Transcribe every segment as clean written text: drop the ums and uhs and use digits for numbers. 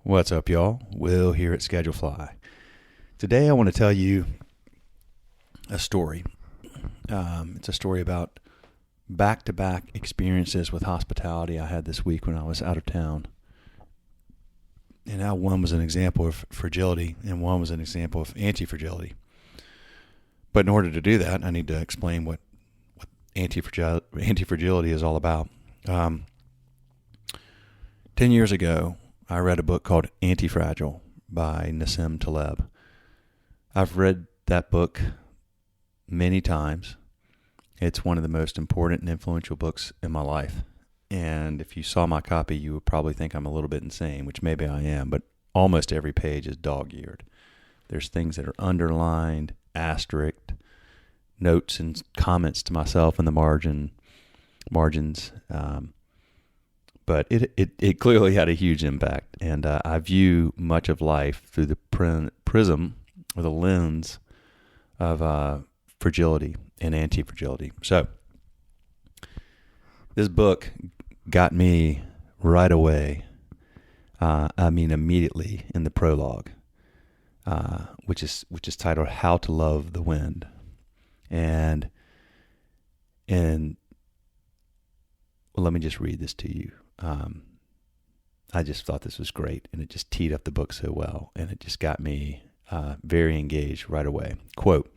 What's up, y'all? Will here at Schedule Fly. Today I want to tell you a story. It's a story about back-to-back experiences with hospitality I had this week when I was out of town. And how one was an example of fragility and one was an example of anti-fragility. But in order to do that, I need to explain what anti-fragility is all about. 10 years ago, I read a book called Antifragile by Nassim Taleb. I've read that book many times. It's one of the most important and influential books in my life. And if you saw my copy, you would probably think I'm a little bit insane, which maybe I am, but almost every page is dog-eared. There's things that are underlined, asterisked, notes and comments to myself in the margins. But it clearly had a huge impact. And I view much of life through the prism or the lens of fragility and anti-fragility. So this book got me right away, immediately in the prologue, which is titled How to Love the Wind. And well, let me just read this to you. I just thought this was great, and it just teed up the book so well, and it just got me very engaged right away. Quote,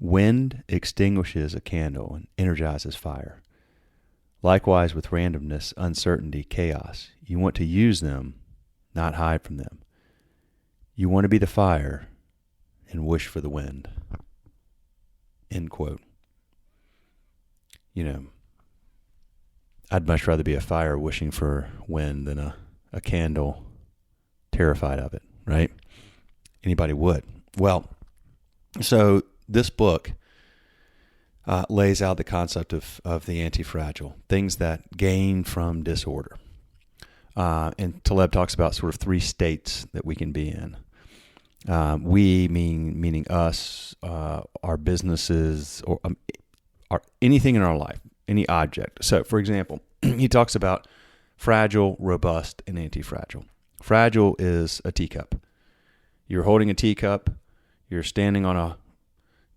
"Wind extinguishes a candle and energizes fire. Likewise with randomness, uncertainty, chaos. You want to use them, not hide from them. You want to be the fire and wish for the wind." End quote. You know, I'd much rather be a fire wishing for wind than a candle terrified of it, right? Anybody would. Well, so this book lays out the concept of the anti-fragile, things that gain from disorder. And Taleb talks about sort of three states that we can be in. We, meaning us, our businesses, or anything in our life. Any object. So, for example, he talks about fragile, robust, and anti-fragile. Fragile is a teacup. You're holding a teacup, you're standing on a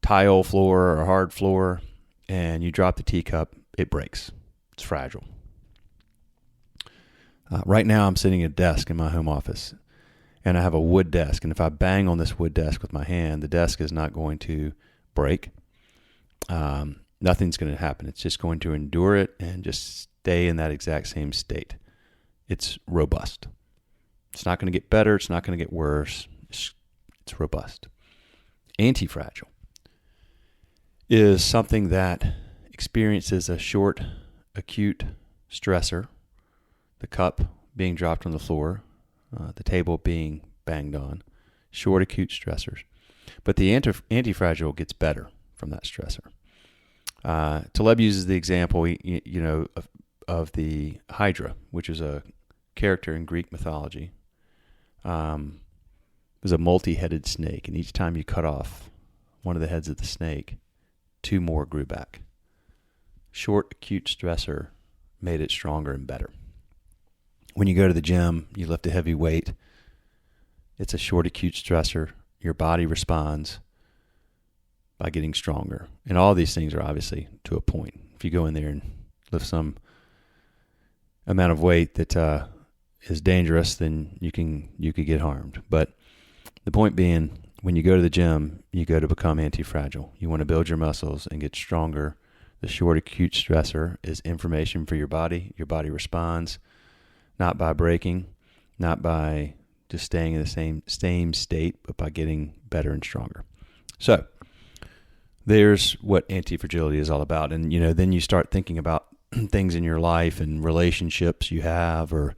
tile floor or a hard floor, and you drop the teacup, it breaks. It's fragile. Right now, I'm sitting at a desk in my home office, and I have a wood desk, and if I bang on this wood desk with my hand, the desk is not going to break. Nothing's going to happen. It's just going to endure it and just stay in that exact same state. It's robust. It's not going to get better. It's not going to get worse. It's robust. Anti-fragile is something that experiences a short, acute stressor, the cup being dropped on the floor, the table being banged on, short, acute stressors. But the anti-fragile gets better from that stressor. Taleb uses the example, of the Hydra, which is a character in Greek mythology. It was a multi-headed snake, and each time you cut off one of the heads of the snake, two more grew back. Short, acute stressor made it stronger and better. When you go to the gym, you lift a heavy weight. It's a short, acute stressor. Your body responds by getting stronger. And all these things are obviously to a point. If you go in there and lift some amount of weight that is dangerous, then you could get harmed. But the point being, when you go to the gym, you go to become anti-fragile. You want to build your muscles and get stronger. The short acute stressor is information for your body. Your body responds not by breaking, not by just staying in the same state, but by getting better and stronger. So there's what anti-fragility is all about. And, then you start thinking about things in your life and relationships you have or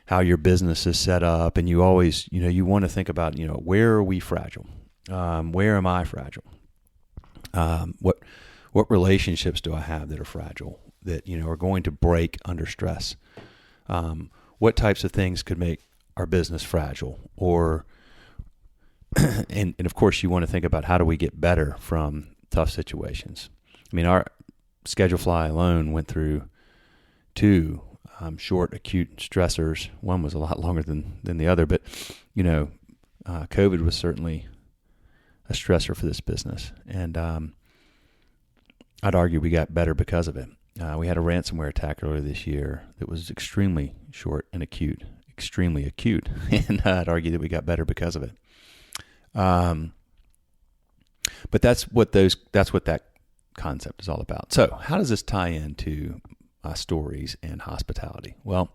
how your business is set up. And you always, you want to think about, where are we fragile? Where am I fragile? What relationships do I have that are fragile, that, are going to break under stress? What types of things could make our business fragile? Or, and of course, you want to think about how do we get better from tough situations. I mean, our Schedule Fly alone went through two short acute stressors. One was a lot longer than the other, but COVID was certainly a stressor for this business, and I'd argue we got better because of it. We had a ransomware attack earlier this year that was extremely short and extremely acute, and I'd argue that we got better because of it. But that's what that concept is all about. So how does this tie into stories and hospitality? Well,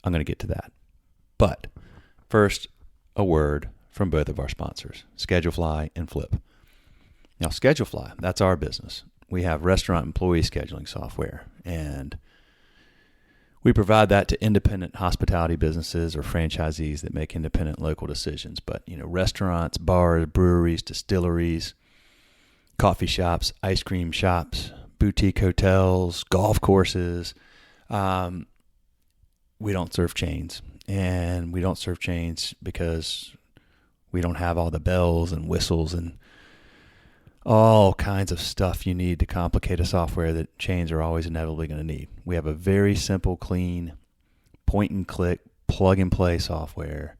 I'm going to get to that. But first, a word from both of our sponsors, Schedulefly and Flip. Now, Schedulefly, that's our business. We have restaurant employee scheduling software, and we provide that to independent hospitality businesses or franchisees that make independent local decisions. But, restaurants, bars, breweries, distilleries, coffee shops, ice cream shops, boutique hotels, golf courses. We don't serve chains, and we don't serve chains because we don't have all the bells and whistles and all kinds of stuff you need to complicate a software that chains are always inevitably going to need. We have a very simple, clean, point-and-click, plug-and-play software,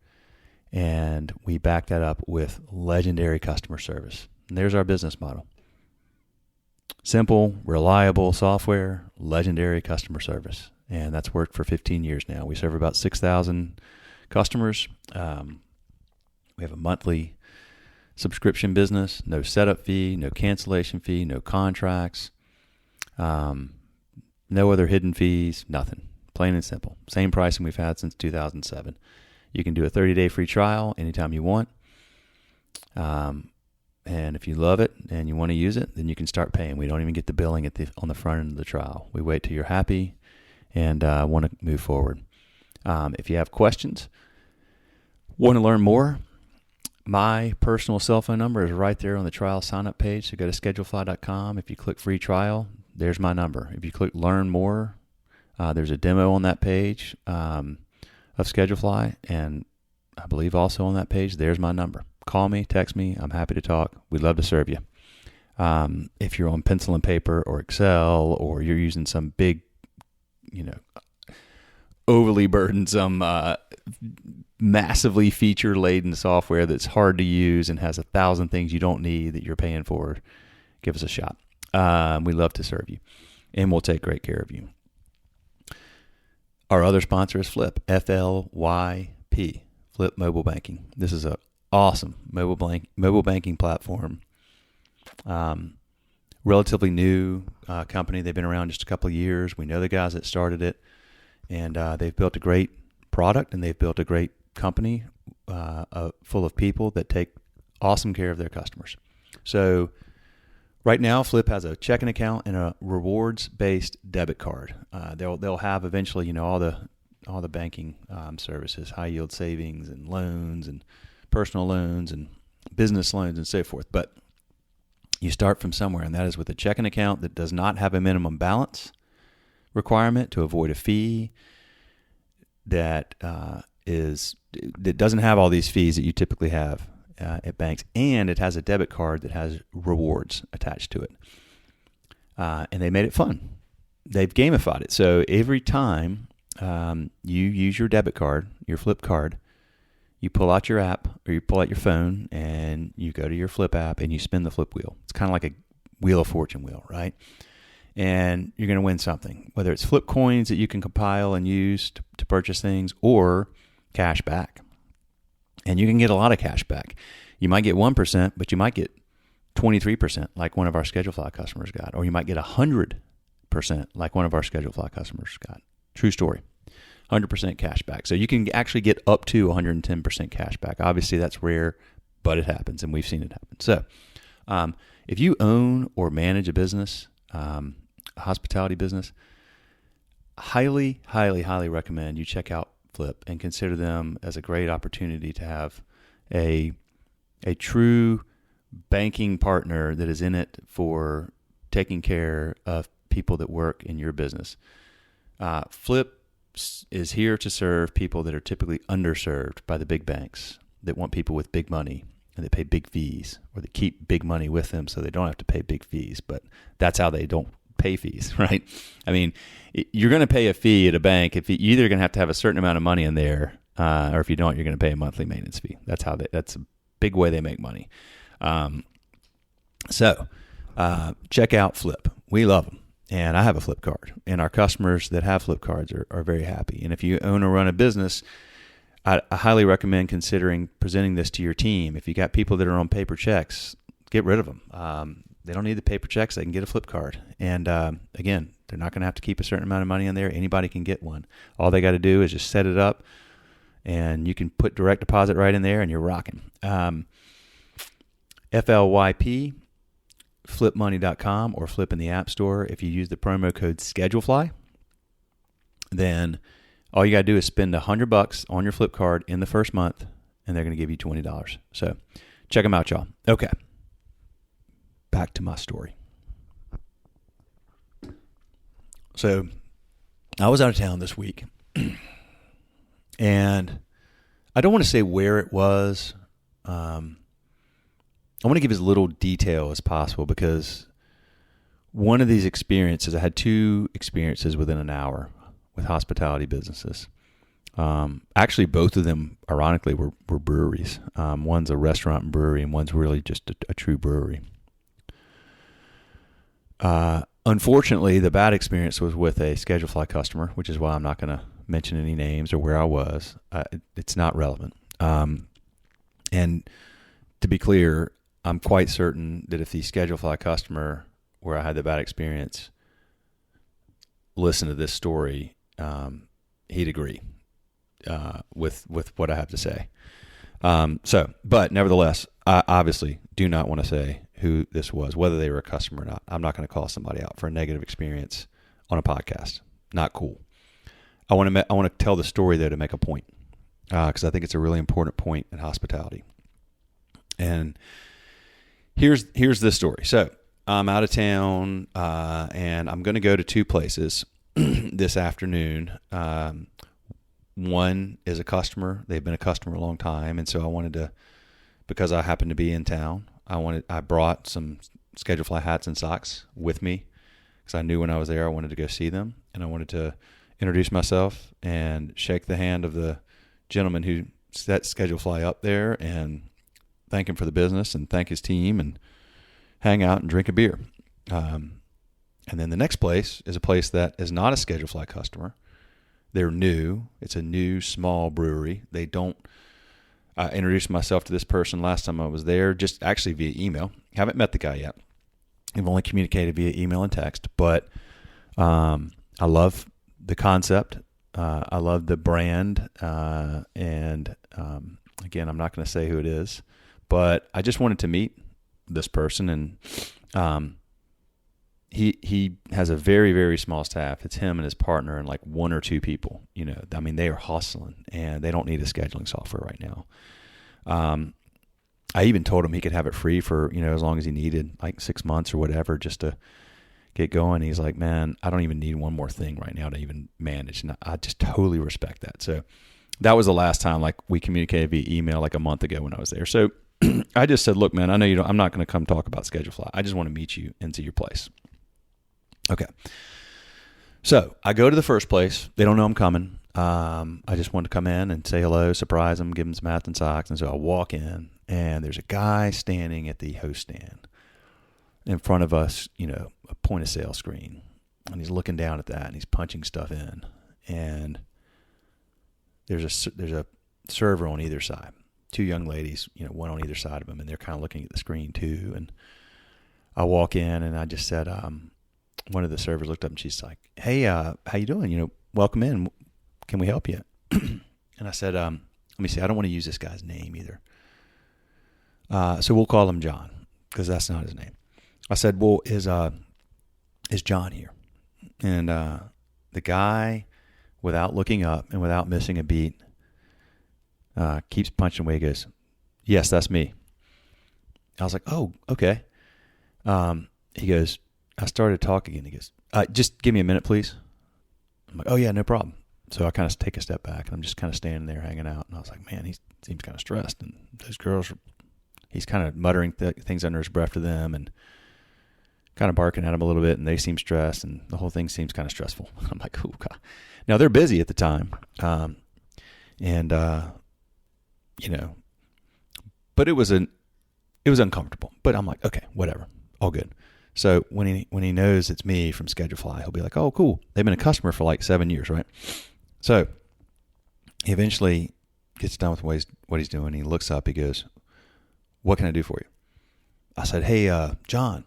and we back that up with legendary customer service. And there's our business model. Simple, reliable software, legendary customer service. And that's worked for 15 years now. We serve about 6,000 customers. We have a monthly subscription business, no setup fee, no cancellation fee, no contracts, no other hidden fees, nothing. Plain and simple. Same pricing we've had since 2007. You can do a 30-day free trial anytime you want. And if you love it and you want to use it, then you can start paying. We don't even get the billing on the front end of the trial. We wait till you're happy and want to move forward. If you have questions, want to learn more, my personal cell phone number is right there on the trial sign-up page. So go to schedulefly.com. If you click free trial, there's my number. If you click learn more, there's a demo on that page of Schedulefly. And I believe also on that page, there's my number. Call me, text me. I'm happy to talk. We'd love to serve you. If you're on pencil and paper or Excel, or you're using some big, overly burdensome, massively feature-laden software that's hard to use and has 1,000 things you don't need that you're paying for, give us a shot. We'd love to serve you, and we'll take great care of you. Our other sponsor is Flip, F-L-Y-P, Flip Mobile Banking. This is an awesome mobile banking platform. Relatively new company. They've been around just a couple of years. We know the guys that started it, and they've built a great product, and they've built a great company full of people that take awesome care of their customers. So right now, Flip has a checking account and a rewards-based debit card. They'll have eventually, all the banking services, high yield savings and loans and personal loans and business loans and so forth. But you start from somewhere, and that is with a checking account that does not have a minimum balance requirement to avoid a fee, that doesn't have all these fees that you typically have at banks, and it has a debit card that has rewards attached to it. And they made it fun. They've gamified it. So every time you use your debit card, your Flip card, you pull out your app or you pull out your phone and you go to your Flip app and you spin the Flip wheel. It's kind of like a Wheel of Fortune wheel, right? And you're going to win something, whether it's Flip coins that you can compile and use to purchase things, or cash back. And you can get a lot of cash back. You might get 1%, but you might get 23%, like one of our Schedulefly customers got, or you might get 100%, like one of our Schedulefly customers got. True story. 100% cash back. So you can actually get up to 110% cash back. Obviously, that's rare, but it happens, and we've seen it happen. So if you own or manage a business, a hospitality business, highly, highly, highly recommend you check out Flip and consider them as a great opportunity to have a true banking partner that is in it for taking care of people that work in your business. Flip is here to serve people that are typically underserved by the big banks that want people with big money and that pay big fees, or that keep big money with them so they don't have to pay big fees. But that's how they don't pay fees, right? I mean, you're going to pay a fee at a bank. If you're either going to have a certain amount of money in there, or if you don't, you're going to pay a monthly maintenance fee. That's a big way they make money. So check out Flip. We love them. And I have a Flip card. And our customers that have Flip cards are very happy. And if you own or run a business, I highly recommend considering presenting this to your team. If you got people that are on paper checks, get rid of them. They don't need the paper checks. They can get a Flip card. And again, they're not going to have to keep a certain amount of money in there. Anybody can get one. All they got to do is just set it up, and you can put direct deposit right in there, and you're rocking. FLYP, flipmoney.com, or Flip in the App Store. If you use the promo code SCHEDULEFLY, then all you got to do is spend $100 on your Flip card in the first month, and they're going to give you $20. So check them out, y'all. Okay. Back to my story. So I was out of town this week, and I don't want to say where it was. I want to give as little detail as possible, because one of these experiences, I had 2 experiences within an hour with hospitality businesses. Actually, both of them, ironically, were breweries. One's a restaurant and brewery, and one's really just a true brewery. Unfortunately, the bad experience was with a ScheduleFly customer, which is why I'm not going to mention any names or where I was. It's not relevant. And to be clear, I'm quite certain that if the ScheduleFly customer where I had the bad experience listened to this story, he'd agree with what I have to say. But nevertheless, I obviously do not want to say who this was, whether they were a customer or not. I'm not going to call somebody out for a negative experience on a podcast. Not cool. I want to tell the story, though, to make a point, because I think it's a really important point in hospitality. And here's this story. So I'm out of town, and I'm going to go to 2 places this afternoon. One is a customer. They've been a customer a long time, and so I wanted to, because I happened to be in town, I brought some ScheduleFly hats and socks with me, because I knew when I was there I wanted to go see them, and I wanted to introduce myself and shake the hand of the gentleman who set ScheduleFly up there and thank him for the business and thank his team and hang out and drink a beer. And then the next place is a place that is not a ScheduleFly customer. They're new. It's a new small brewery. They don't. I introduced myself to this person last time I was there, just actually via email. Haven't met the guy yet. I've only communicated via email and text, but I love the concept. I love the brand. And again, I'm not going to say who it is, but I just wanted to meet this person. And he has a very, very small staff. It's him and his partner and like 1 or 2 people. I mean, they are hustling, and they don't need a scheduling software right now. I even told him he could have it free for, as long as he needed, like 6 months or whatever, just to get going. He's like, man, I don't even need one more thing right now to even manage. And I just totally respect that. So that was the last time we communicated via email a month ago when I was there. So I just said, look, man, I know I'm not going to come talk about ScheduleFly. I just want to meet you and see your place. Okay. So I go to the first place. They don't know I'm coming. I just want to come in and say hello, surprise them, give them some hats and socks. And so I walk in, and there's a guy standing at the host stand in front of us, a point of sale screen. And he's looking down at that, and he's punching stuff in. And there's a server on either side. 2 young ladies, one on either side of him, and they're kind of looking at the screen too. And I walk in, and I just said, one of the servers looked up, and she's like, hey, how you doing? Welcome in. Can we help you? And I said, let me see. I don't want to use this guy's name either. So we'll call him John, because that's not his name. I said, well, is John here? And the guy, without looking up and without missing a beat, keeps punching away. He goes, yes, that's me. I was like, oh, okay. He goes, I started talking again. He goes, just give me a minute, please. I'm like, oh, yeah, no problem. So I kind of take a step back, and I'm just kind of standing there hanging out. And I was like, man, he seems kind of stressed. And those girls, he's kind of muttering things under his breath to them. And kind of barking at them a little bit, and they seem stressed, and the whole thing seems kind of stressful. I'm like, oh God. Now they're busy at the time, and but it was uncomfortable. But I'm like, okay, whatever, all good. So when he knows it's me from Schedulefly, he'll be like, oh, cool. They've been a customer for like 7 years, right? So he eventually gets done with what he's doing. He looks up. He goes, what can I do for you? I said, hey, John,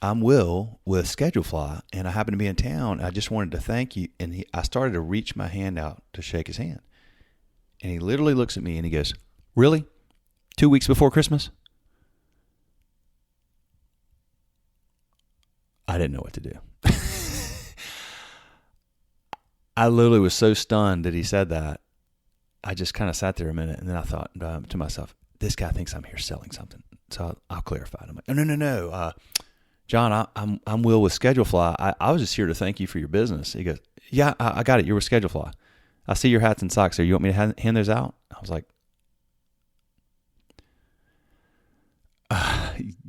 I'm Will with Schedulefly, and I happen to be in town. I just wanted to thank you. And I started to reach my hand out to shake his hand. And he literally looks at me and he goes, really? 2 weeks before Christmas? I didn't know what to do. I literally was so stunned that he said that. I just kind of sat there a minute, and then I thought to myself, this guy thinks I'm here selling something. So I'll clarify. I'm like, no. John, I'm Will with Schedulefly. I was just here to thank you for your business. He goes, yeah, I got it. You're with Schedulefly. I see your hats and socks there. You want me to hand those out? I was like,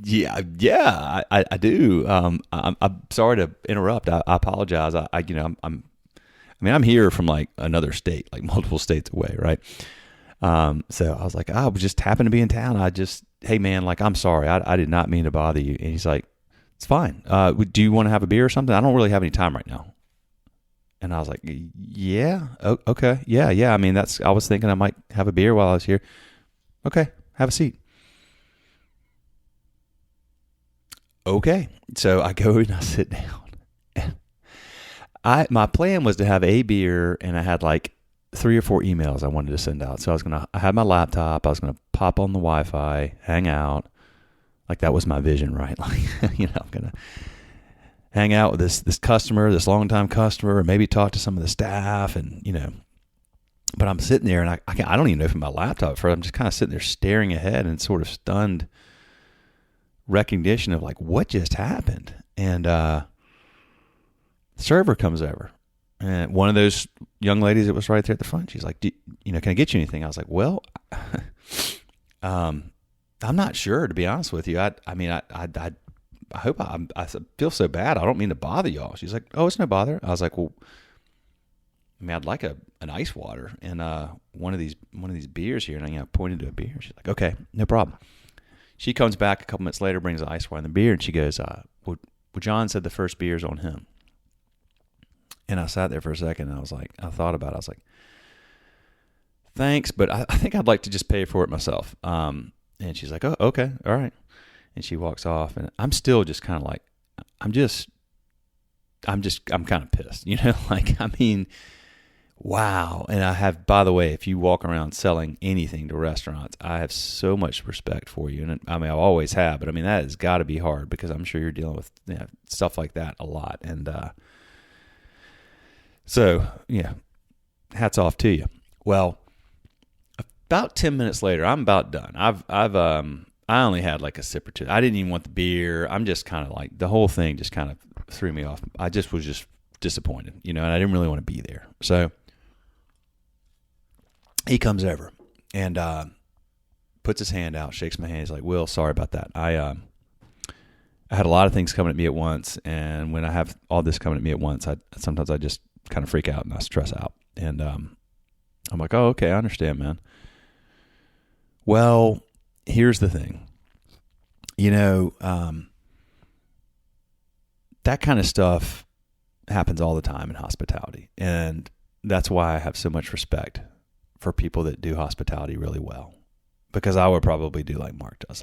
yeah, I do. I'm sorry to interrupt. I apologize. I'm here from like another state, like multiple states away, right? So I was like, I just happened to be in town. Hey man, like, I'm sorry. I did not mean to bother you. And he's like, it's fine. Do you want to have a beer or something? I don't really have any time right now. And I was like, yeah, okay. Yeah. I mean, I was thinking I might have a beer while I was here. Okay, have a seat. Okay. So I go and I sit down. My plan was to have a beer, and I had like 3 or 4 emails I wanted to send out. So I had my laptop. I was going to pop on the Wi-Fi, hang out. Like, that was my vision, right? Like, I'm going to hang out with this customer, this longtime customer, and maybe talk to some of the staff, and, but I'm sitting there, and I don't even open my laptop first. I'm just kind of sitting there staring ahead in sort of stunned recognition of like, what just happened? And, server comes over, and one of those young ladies that was right there at the front, she's like, can I get you anything? I was like, well, I'm not sure, to be honest with you. I hope I feel so bad. I don't mean to bother y'all. She's like, oh, it's no bother. I was like, well, I'd like an ice water and one of these beers here. And I pointed to a beer. She's like, okay, no problem. She comes back a couple minutes later, brings the ice water and the beer, and she goes, well, John said the first beer's on him. And I sat there for a second, and I thought about it. I was like, thanks, but I think I'd like to just pay for it myself. And she's like, oh, okay, all right. And she walks off, and I'm still just kind of like, I'm kind of pissed, wow. And by the way, if you walk around selling anything to restaurants, I have so much respect for you. And I always have, but that has got to be hard, because I'm sure you're dealing with stuff like that a lot. And, so, hats off to you. Well, about 10 minutes later, I'm about done. I only had like a sip or two. I didn't even want the beer. I'm just kind of like, the whole thing just kind of threw me off. I just was just disappointed, and I didn't really want to be there. So he comes over and puts his hand out, shakes my hand. He's like, Will, sorry about that. I had a lot of things coming at me at once, and when I have all this coming at me at once, sometimes I just kind of freak out and I stress out. And I'm like, oh, okay, I understand, man. Well, here's the thing. That kind of stuff happens all the time in hospitality. And that's why I have so much respect for people that do hospitality really well. Because I would probably do like Mark does,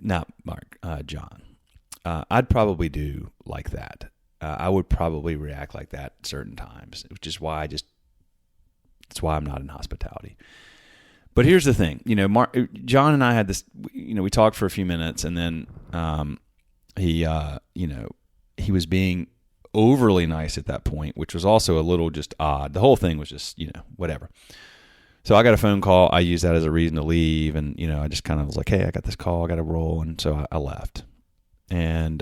not Mark, John. I'd probably do like that. I would probably react like that certain times, which is why that's why I'm not in hospitality. But here's the thing, John and I had this, we talked for a few minutes, and then he was being overly nice at that point, which was also a little just odd. The whole thing was just, whatever. So I got a phone call. I used that as a reason to leave, and I just kind of was like, hey, I got this call, I got to roll, and so I left. And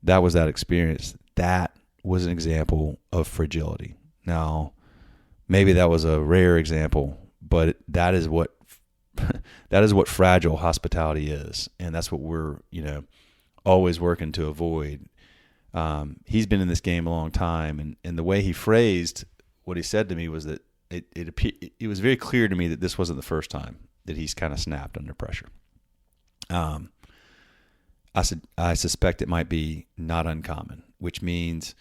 that was that experience. That was an example of fragility. Now, maybe that was a rare example, but that is what fragile hospitality is, and that's what we're always working to avoid. He's been in this game a long time, and the way he phrased what he said to me was that it was very clear to me that this wasn't the first time that he's kind of snapped under pressure. I suspect it might be not uncommon, which means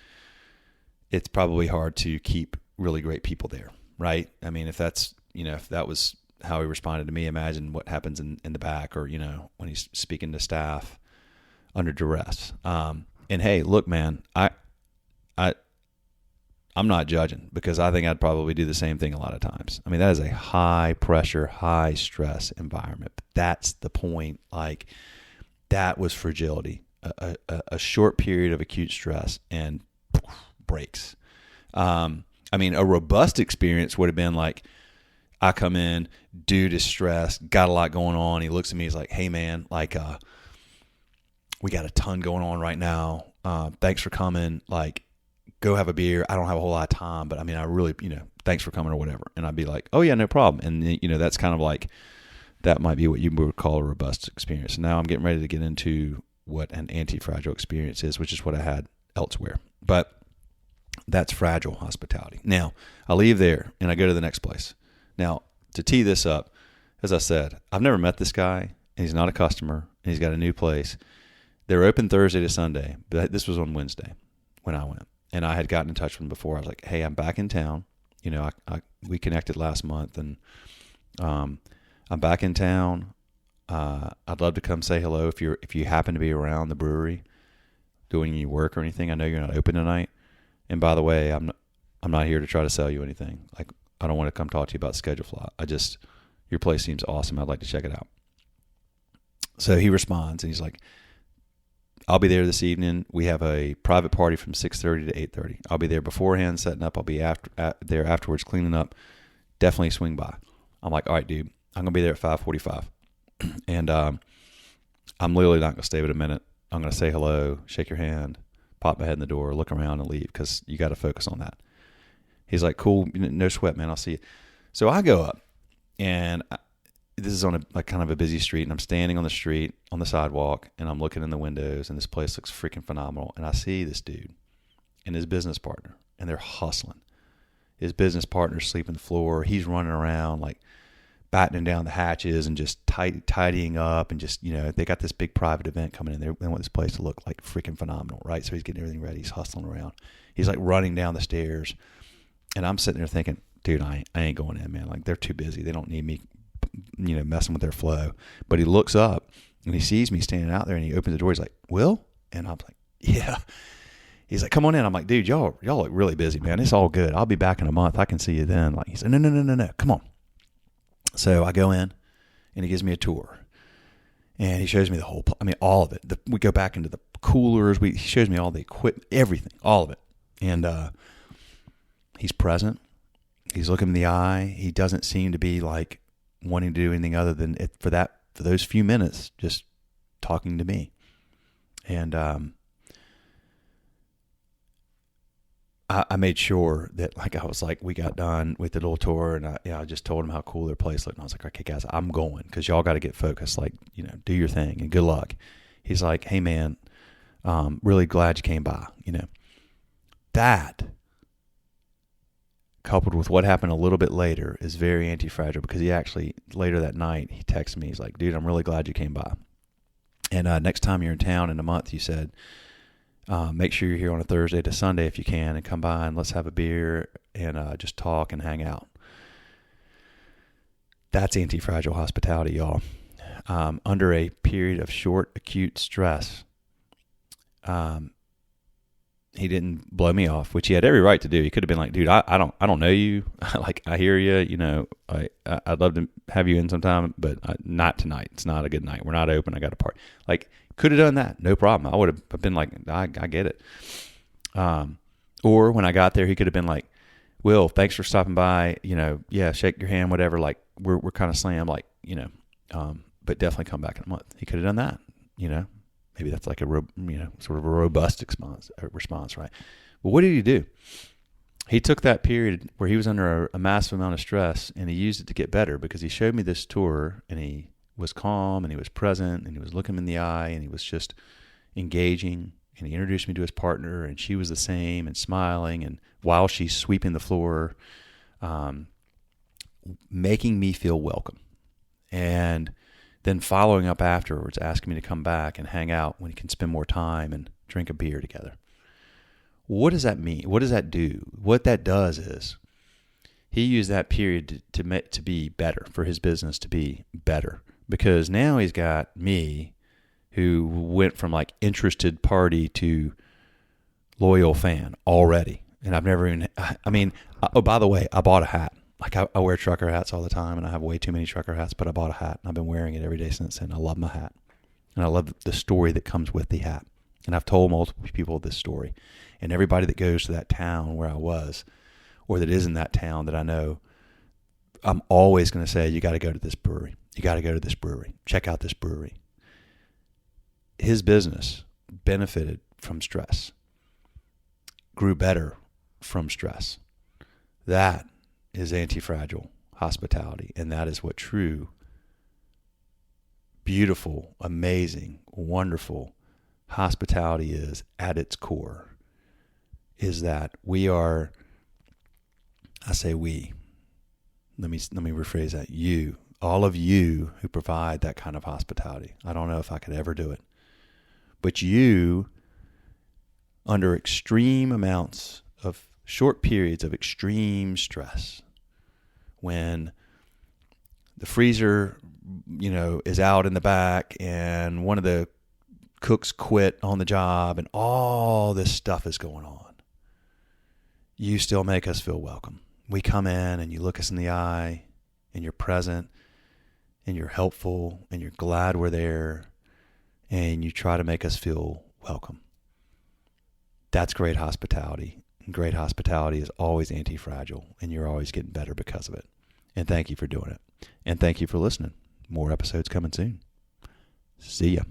it's probably hard to keep really great people there, right? I mean, if that was how he responded to me, imagine what happens in the back, or, when he's speaking to staff under duress. And hey, look, man, I'm not judging, because I think I'd probably do the same thing a lot of times. I mean, that is a high pressure, high stress environment. But that's the point. Like, that was fragility, a short period of acute stress, and breaks. I mean, a robust experience would have been like, I come in, dude is stressed, got a lot going on. He looks at me, he's like, hey man, like, we got a ton going on right now. Thanks for coming. Like, go have a beer. I don't have a whole lot of time, but I mean, I really, thanks for coming, or whatever. And I'd be like, oh yeah, no problem. And that's kind of like, that might be what you would call a robust experience. Now I'm getting ready to get into what an anti-fragile experience is, which is what I had elsewhere. But that's fragile hospitality. Now, I leave there and I go to the next place. Now, to tee this up, as I said, I've never met this guy, and he's not a customer, and he's got a new place. They're open Thursday to Sunday, but this was on Wednesday when I went. And I had gotten in touch with him before. I was like, hey, I'm back in town. We connected last month, and I'm back in town. I'd love to come say hello if you happen to be around the brewery doing any work or anything. I know you're not open tonight. And by the way, I'm not here to try to sell you anything. Like, I don't want to come talk to you about schedule fly. Your place seems awesome. I'd like to check it out. So he responds, and he's like, I'll be there this evening. We have a private party from 6:30 to 8:30. I'll be there beforehand setting up. I'll be there afterwards cleaning up. Definitely swing by. I'm like, all right, dude. I'm going to be there at 5:45. And I'm literally not going to stay but a minute. I'm going to say hello, shake your hand, pop my head in the door, look around, and leave, because you got to focus on that. He's like, cool, no sweat, man. I'll see you. So I go up, and this is on a kind of a busy street, and I'm standing on the street on the sidewalk, and I'm looking in the windows, and this place looks freaking phenomenal. And I see this dude and his business partner, and they're hustling. His business partner's sleeping on the floor. He's running around like battening down the hatches and just tidying up, and just, they got this big private event coming in. They want this place to look like freaking phenomenal, right? So he's getting everything ready. He's hustling around. He's like running down the stairs. And I'm sitting there thinking, dude, I ain't going in, man. Like, they're too busy. They don't need me, messing with their flow. But he looks up, and he sees me standing out there, and he opens the door. He's like, Will? And I'm like, yeah. He's like, come on in. I'm like, dude, y'all look really busy, man. It's all good. I'll be back in a month. I can see you then. Like, he said, no. Come on. So I go in, and he gives me a tour. And he shows me the whole, all of it. We go back into the coolers. He shows me all the equipment, everything, all of it. And he's present. He's looking in the eye. He doesn't seem to be like wanting to do anything other than for those few minutes, just talking to me. And I made sure that, like, I was like, we got done with the little tour, and I just told him how cool their place looked. And I was like, okay, guys, I'm going, because y'all got to get focused. Like, do your thing, and good luck. He's like, hey man, really glad you came by. That, coupled with what happened a little bit later, is very anti-fragile, because he actually, later that night, he texted me. He's like, dude, I'm really glad you came by. And next time you're in town in a month, he said, make sure you're here on a Thursday to Sunday if you can, and come by and let's have a beer and just talk and hang out. That's anti-fragile hospitality, y'all. Under a period of short, acute stress, he didn't blow me off, which he had every right to do. He could have been like, dude, I don't know you. Like, I hear you, I'd love to have you in sometime, but not tonight. It's not a good night. We're not open. I got a party. Like, could have done that. No problem. I would have been like, I get it. Or when I got there, he could have been like, Will, thanks for stopping by. Yeah, shake your hand, whatever. Like, we're kind of slammed, like, but definitely come back in a month. He could have done that, Maybe that's like a sort of a robust response, right? But what did he do? He took that period where he was under a massive amount of stress, and he used it to get better, because he showed me this tour, and he was calm, and he was present, and he was looking him in the eye, and he was just engaging, and he introduced me to his partner, and she was the same and smiling, and while she's sweeping the floor, making me feel welcome. And then following up afterwards, asking me to come back and hang out when he can spend more time and drink a beer together. What does that mean? What does that do? What that does is he used that period to be better, for his business to be better, because now he's got me, who went from like interested party to loyal fan already. And I've never even, oh, by the way, I bought a hat. Like I wear trucker hats all the time, and I have way too many trucker hats, but I bought a hat and I've been wearing it every day since then. I love my hat, and I love the story that comes with the hat. And I've told multiple people this story, and everybody that goes to that town where I was, or that is in that town that I know, I'm always going to say, you got to go to this brewery. You got to go to this brewery. Check out this brewery. His business benefited from stress, grew better from stress. That is anti-fragile hospitality, and that is what true, beautiful, amazing, wonderful hospitality is at its core. Is that we are, I say we, let me rephrase that, you, all of you who provide that kind of hospitality. I don't know if I could ever do it, but you, under extreme amounts of short periods of extreme stress, when the freezer, is out in the back and one of the cooks quit on the job and all this stuff is going on, you still make us feel welcome. We come in and you look us in the eye, and you're present, and you're helpful, and you're glad we're there, and you try to make us feel welcome. That's great hospitality. Great hospitality is always anti-fragile, and you're always getting better because of it. And thank you for doing it. And thank you for listening. More episodes coming soon. See ya.